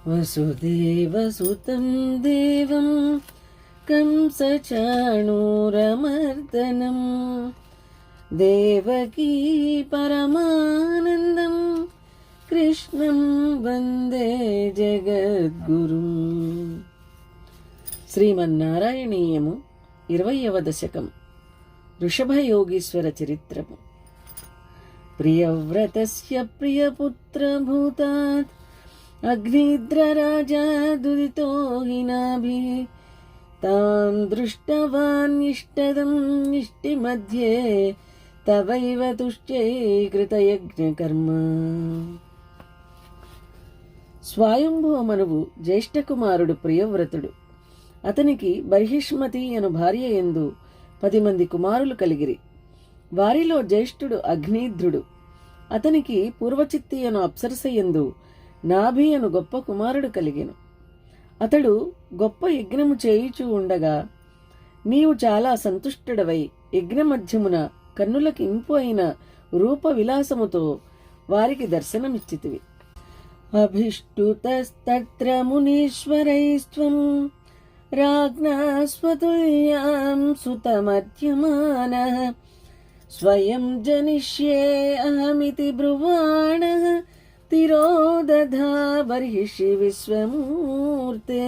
వసుదేవసుతం దేవం కంసచాణూరమర్దనం దేవకీ పరమానందం కృష్ణం వందే జగద్గురుం. శ్రీమన్నారాయణీయము 20వ దశకం. వృషభయోగీశ్వర చరిత్రము. ప్రియవ్రతస్య ప్రియపుత్రభూతాత్ అగ్నిద్రరాజా దుదితో హినాభిః తాం దృష్టవాన్ ఇష్టదం నిష్టిమధ్యే తవైవ తుష్ట్యై కృతయజ్ఞకర్మ. స్వయంభువమనువు జ్యేష్ఠ కుమారుడు ప్రియవ్రతుడు. అతనికి బర్హిష్మతి అను భార్య యందు 10 మంది కుమారులు కలిగిరి. వారిలో జ్యేష్ఠుడు అగ్నిద్రుడు. అతనికి పూర్వచిత్తి అను అప్సరస యందు నాభి అను గొప్ప కుమారుడు కలిగెను. అతడు గొప్ప యజ్ఞము చేయుచూ ఉండగా నీవు చాలా సంతుష్టుడవై యజ్ఞమధ్యమున కన్నులకు ఇంపు అయిన రూప విలాసముతో వారికి దర్శనమిచ్చితివి. అభిష్టుతస్తత్ర మునీశ్వరైస్త్వం రాజ్ఞా స్వతుల్యాం సుతమధ్యమానః స్వయం జనిష్యే అహమితి బ్రువాణః తిరోదధా బర్హిషి విశ్వమూర్తే.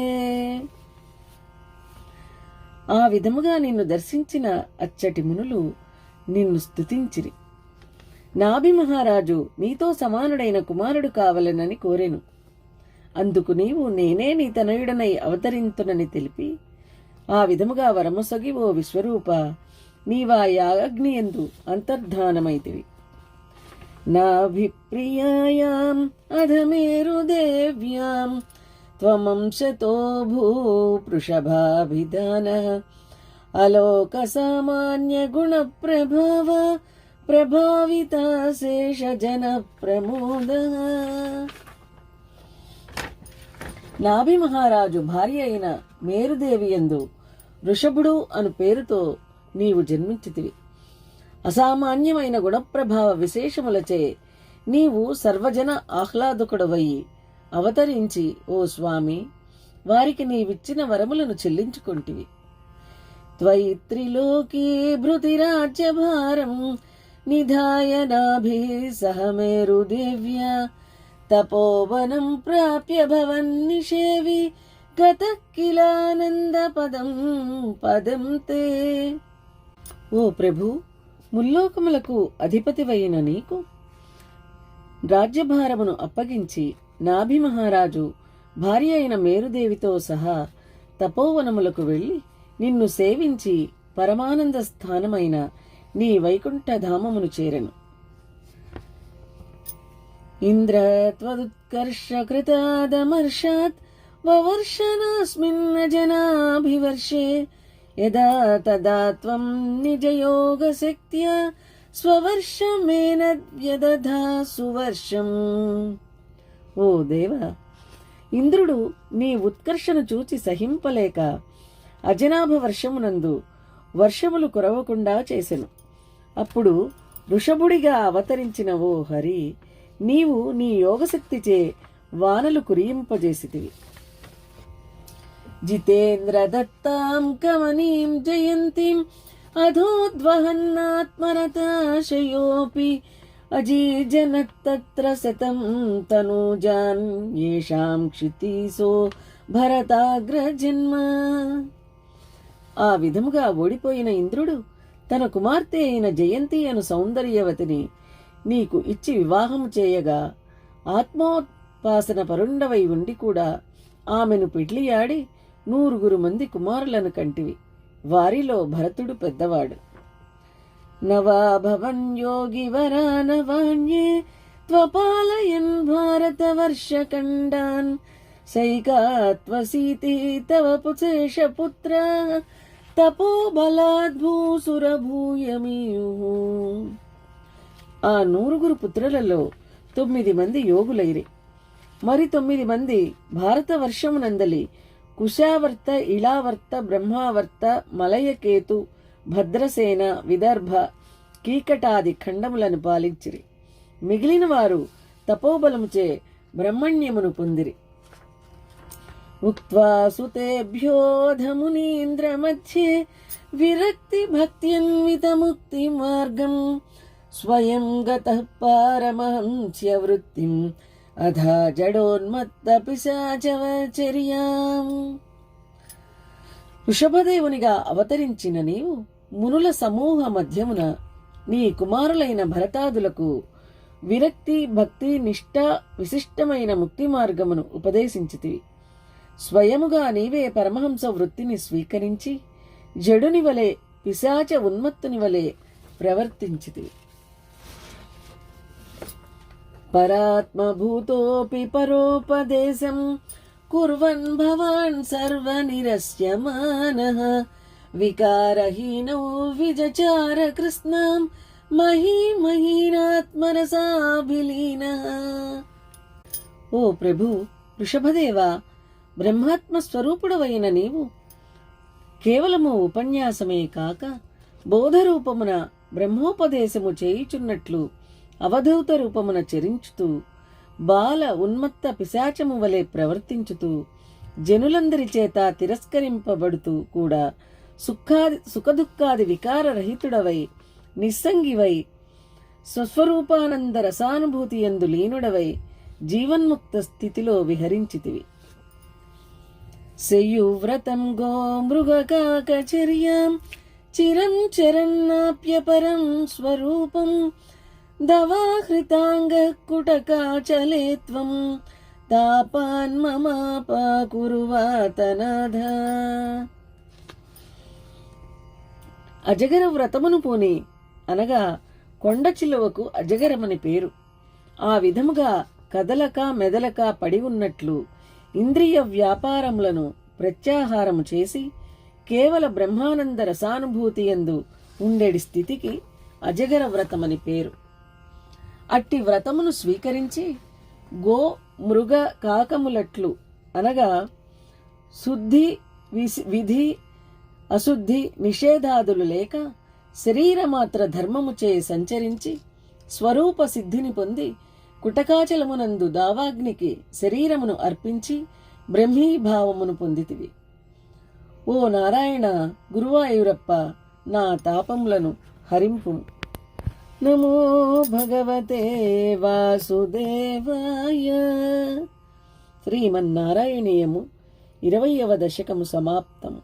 ఆ విధముగా నిన్ను దర్శించిన అచ్చటి మునులు నిన్ను స్తుతించిరి. నాభి మహారాజు నీతో సమానుడైన కుమారుడు కావలనని కోరెను. అందుకు నీవు నేనే నీ తనయుడనై అవతరింతునని తెలిపి ఆ విధముగా వరమొసగి, ఓ విశ్వరూప, నీవా యాగ్నియందు అంతర్ధానమైతివి. నాభిప్రియాయాం అధమేరుదేవ్యాం త్వమంశతో భూపృషభాభిధానః అలోక సామాన్య గుణ ప్రభావ ప్రభావిత శేష జన ప్రమోద. నాభి మహారాజు భార్య అయిన మేరుదేవి యందు వృషభుడు అను పేరుతో నీవు జన్మించితివి. అసామాన్యమైన గుణప్రభావ విశేషములచే నీవు సర్వజన ఆహ్లాదకుడవయ్యి అవతరించి, ఓ స్వామి, వారికి నీవిచ్చిన వరములను చెల్లించుకొంటివి. త్వయి త్రిలోకీ భృతిరాజ్యభారం నిధాయ నాభి సహ మేరుదేవ్యా తపోవనం ప్రాప్య భవన్నిషేవి గతః కిలానంద పదం పదం తే. ఓ ప్రభు, ముల్లోకములకు అధిపతివైన నీకు రాజ్యభారమును అప్పగించి నాభి మహారాజు భార్య అయిన మేరుదేవితో సహా తపోవనములకు వెళ్ళి నిన్ను సేవించి పరమానంద స్థానమైన నీ వైకుంఠధామమును చేరెను. ఇంద్ర త్వదుత్కర్ష కృతాదమర్షాత్ వవర్షనాస్మిన్ జనాభివర్షే యదా తదా త్వం నిజయోగ శక్త్యా స్వవర్షమేనద్యదధా సువర్షం. ఓ దేవా, ఇంద్రుడు నీ ఉత్కర్షను చూచి సహింపలేక అజనాభ వర్షమునందు వర్షములు కురవకుండా చేసెను. అప్పుడు వృషభుడిగా అవతరించిన ఓ హరి, నీవు నీ యోగశక్తిచే వానలు కురియింపజేసితివి. జితేంద్ర దత్తాం కమనీం జయంతిం అధోద్వహన్నాత్మరతాశయోపి అజీజనత్తత్ర శతం తనూజాన్ యేషాం క్షితీసో భరతాగ్రజన్మ. ఆ విధముగా ఓడిపోయిన ఇంద్రుడు తన కుమార్తె అయిన జయంతి అను సౌందర్యవతిని నీకు ఇచ్చి వివాహము చేయగా ఆత్మోపాసన పరుండవై ఉండి కూడా ఆమెను పెళ్లియాడి 100 మంది కుమారులను కంటివి. వారిలో భరతుడు పెద్దవాడు. నవాభవన్ యోగి వరానవాణ్యే త్వపాలయన్ భారత వర్షకండాన్ సైకాత్వసీతి తవ పుశేష పుత్ర తపోబలాద్భూసురభూయమీయు. ఆ 100 పుత్రులలో 9 మంది యోగులైరి. మరి 9 మంది భారత వర్షమునందలి కుశావర్త, ఇళావర్త, బ్రహ్మావర్త, మలయకేతు, భద్రసేన, విదర్భ, కీకటాది ఖండములను పాలించిరి. మిగిలిన వారు తపోబలముచే బ్రహ్మణ్యమును పొందిరి. ఉక్త్వా సుతేభ్యోధమునీంద్ర మధ్యే విరక్తి భక్త్యన్విత ముక్తి మార్గం స్వయం గతః పారమహంస్య వృత్తిం అధా జడోన్మత్త పిశాచవచర్యాం. వృషభదేవునిగా అవతరించిన నీవు మునుల సమూహ మధ్యమున నీ కుమారులైన భరతాదులకు విరక్తి భక్తి నిష్ఠ విశిష్టమైన ముక్తి మార్గమును ఉపదేశించితివి. స్వయముగా నీవే పరమహంస వృత్తిని స్వీకరించి జడుని వలె పిశాచ ఉన్మత్తుని వలె ప్రవర్తించితివి. పరాత్మభూతోపి పరోపదేశం కుర్వన్ భవాన్ సర్వనిరస్యమానః వికారహీనో విజచార కృష్ణాం మహీమహీనాత్మరసాభిలీనః. ఓ ప్రభు వృషభదేవ, బ్రహ్మాత్మ స్వరూపుడవైన నీవు కేవలము ఉపన్యాసమే కాక బోధరూపమున బ్రహ్మోపదేశము చేయుచున్నట్లు అవధూత రూపమున చరించుతూ బాల ఉన్మత్త పిశాచము వలె ప్రవర్తించుతూ జనులందరి చేత తిరస్కరింపబడుతూ కూడా సుఖదుఃఖాది వికారరహితుడవై నిస్సంగివై స్వస్వరూపానంద రసానుభూతి యందు లీనుడవై జీవన్ముక్త స్థితిలో విహరించితివి. శయూవ్రతం గో మృగకాకచర్యాం చిరం చరన్నాప్యపరం స్వరూపం దవాహృతాంగ కుటకాచలే త్వం తాపాన్మమాపాకురువాతనాథ. అజగర వ్రతమును పూని అనగా కొండ చిలువకు అజగరమని పేరు. ఆ విధముగా కదలక మెదలక పడి ఉన్నట్లు ఇంద్రియ వ్యాపారములను ప్రత్యాహారము చేసి కేవల బ్రహ్మానంద రసానుభూతి యందు ఉండేడి స్థితికి అజగర వ్రతమని పేరు. అట్టి వ్రతమును స్వీకరించి గో మృగ కాకములట్లు అనగా శుద్ధి విధి అశుద్ధి నిషేధాదులు లేక శరీరమాత్ర ధర్మముచే సంచరించి స్వరూప సిద్ధిని పొంది కుటకాచలమునందు దావాగ్నికి శరీరమును అర్పించి బ్రహ్మీభావమును పొందితివి. ఓ నారాయణ గురువాయూరప్ప, నా తాపములను హరింపు. నమో భగవతే వాసుదేవాయ. శ్రీమన్నారాయణీయము 20వ దశకము సమాప్తము.